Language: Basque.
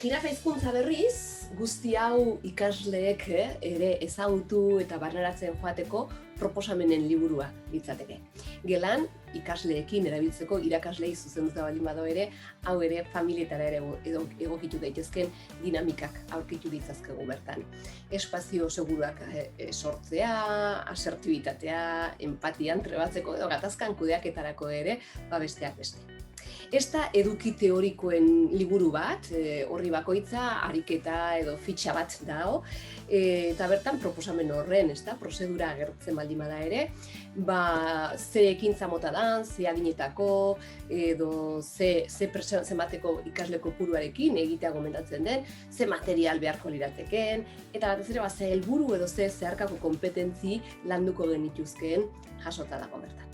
Jirafa hizkuntza berriz, guzti hau ikasleek ere ezagutu eta barneratzen joateko proposamenen liburua litzateke. Gelan, ikasleekin erabiltzeko irakaslei zuzenduta baldin bado ere, hau ere familietara ere egokitu daitezken dinamikak aurkitu ditzazkegu bertan. Espazio seguruak sortzea, asertibitatea, empatian trebatzeko edo gatazkan kudeaketarako ere, besteak beste. Ez da eduki teorikoen liburu bat, horri bakoitza, ariketa edo fitxa bat dago, eta bertan proposamen horren, prozedura agertzen baldin bada ere, ze ekintza mota dan, ze adinetako, edo zenbateko ikasle kopuruarekin egitea gomendatzen den, ze material beharko lirateken, eta batez ere, ze helburu edo ze zeharkako konpetentzi landuko genituzkeen jasota dago bertan.